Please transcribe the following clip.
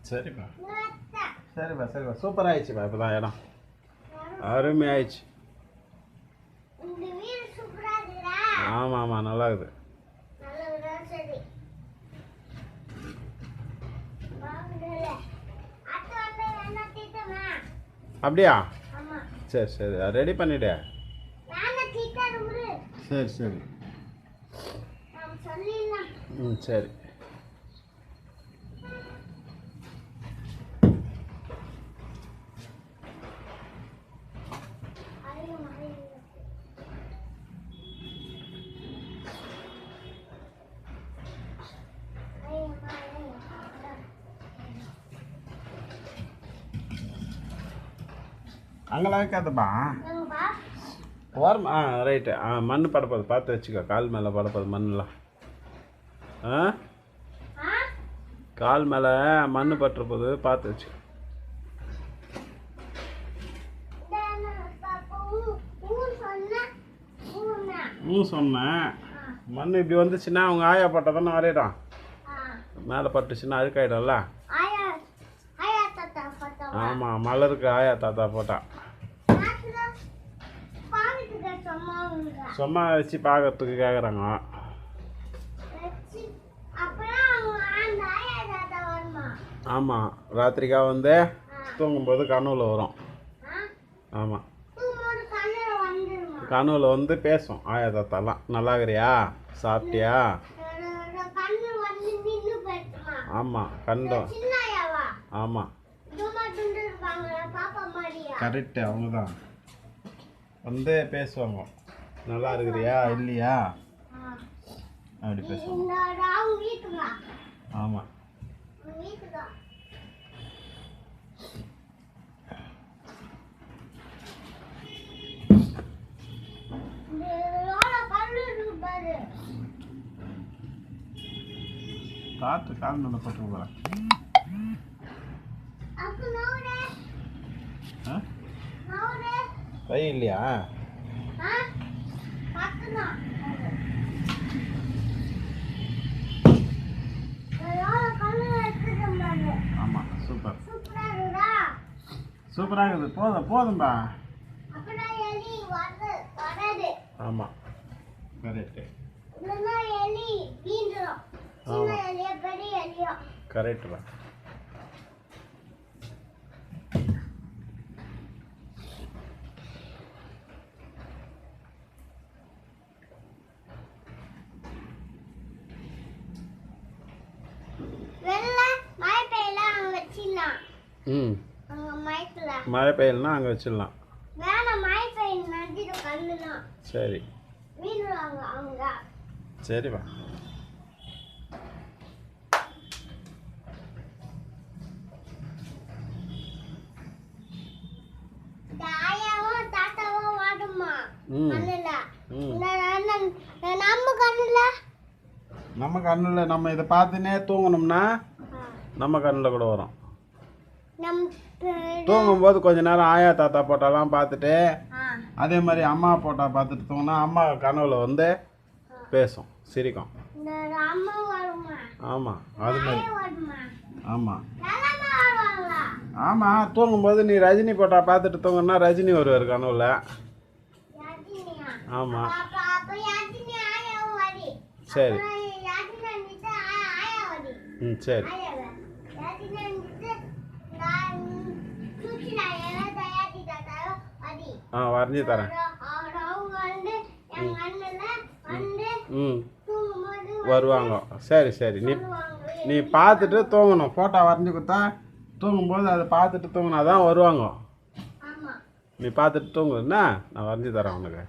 சரிப்பா சரிப்பா சரிப்பா சூப்பராக ஆயிடுச்சுப்பா இப்போ தான் இடம் அருமையாயிடுச்சு. ஆமாம் ஆமாம் நல்லா இருக்குது. அப்படியா? சரி சரி ரெடி பண்ணிவிடு. சரி சரி ம் சரி. அங்கெல்லாம் வைக்காதப்பா ஓரம். ரைட்டு. மண் படப்போது பார்த்து வச்சுக்கோ. கால் மேலே படப்போது மண்ணெலாம். கால் மேலே மண் பட்டுற போது பார்த்து வச்சுக்கோ. சொன்னேன் மண் இப்படி வந்துச்சுன்னா அவங்க ஆயா போட்டால் தானே வரையிடும். மேலே பட்டுச்சுன்னா அழுக்காயிடும்ல. ஆமாம் மலருக்கு ஆயா தாத்தா போட்டா சும்மா வச்சு பார்க்கறதுக்கு கேட்குறாங்க. ஆமாம் ராத்திரிக்கா வந்து தூங்கும்போது கனவுல வரும். ஆமாம் கனவுல வந்து பேசும் ஆயா தாத்தாலாம். நல்லாகிறியா சாப்பிட்டியா? ஆமாம் கண்டோம். ஆமாம் கரெக்டு. அவங்க தான் வந்து பேசுவாங்க. நல்லா இருக்கிறியா இல்லையா அப்படி பேசுவாங்க. ஆமாம் காற்று கால் மேலே போட்டு போகிறேன். கை இல்லையா? ஆமாம் சூப்பர் சூப்பராக இருக்குது. போதும் போதும்பா. ஆமாம் கரெக்டு. கரெக்டுப்பா. மழை பெய்யலன்னா அங்கே வச்சிடலாம். சரி சரிப்பா. நம்ம கண்ணில் நம்ம இதை பார்த்துனே தூங்கணும்னா நம்ம கண்ணில் கூட வரும். தூங்கும்போது கொஞ்ச நேரம் ஆயா தாத்தா போட்டாலாம் பார்த்துட்டு அதே மாதிரி அம்மா போட்டா பார்த்துட்டு தூங்கினா அம்மா கனவுல வந்து பேசும் சிரிக்கும். ஆமாம் அது மாதிரி. ஆமாம் ஆமாம் தூங்கும்போது நீ ரஜினி போட்டா பார்த்துட்டு தூங்கினா ரஜினி வருவார் கனவுல. ஆமாம் சரி ம் சரி வரைஞ்சி தரேன். ம் வருவாங்க. சரி சரி நீ பார்த்துட்டு தூங்கணும். ஃபோட்டோ வரைஞ்சி கொடுத்தா தூங்கும்போது அதை பார்த்துட்டு தூங்கினா தான் வருவாங்க. நீ பார்த்துட்டு தூங்குன்னா நான் வரைஞ்சி தரேன் உனக்கு.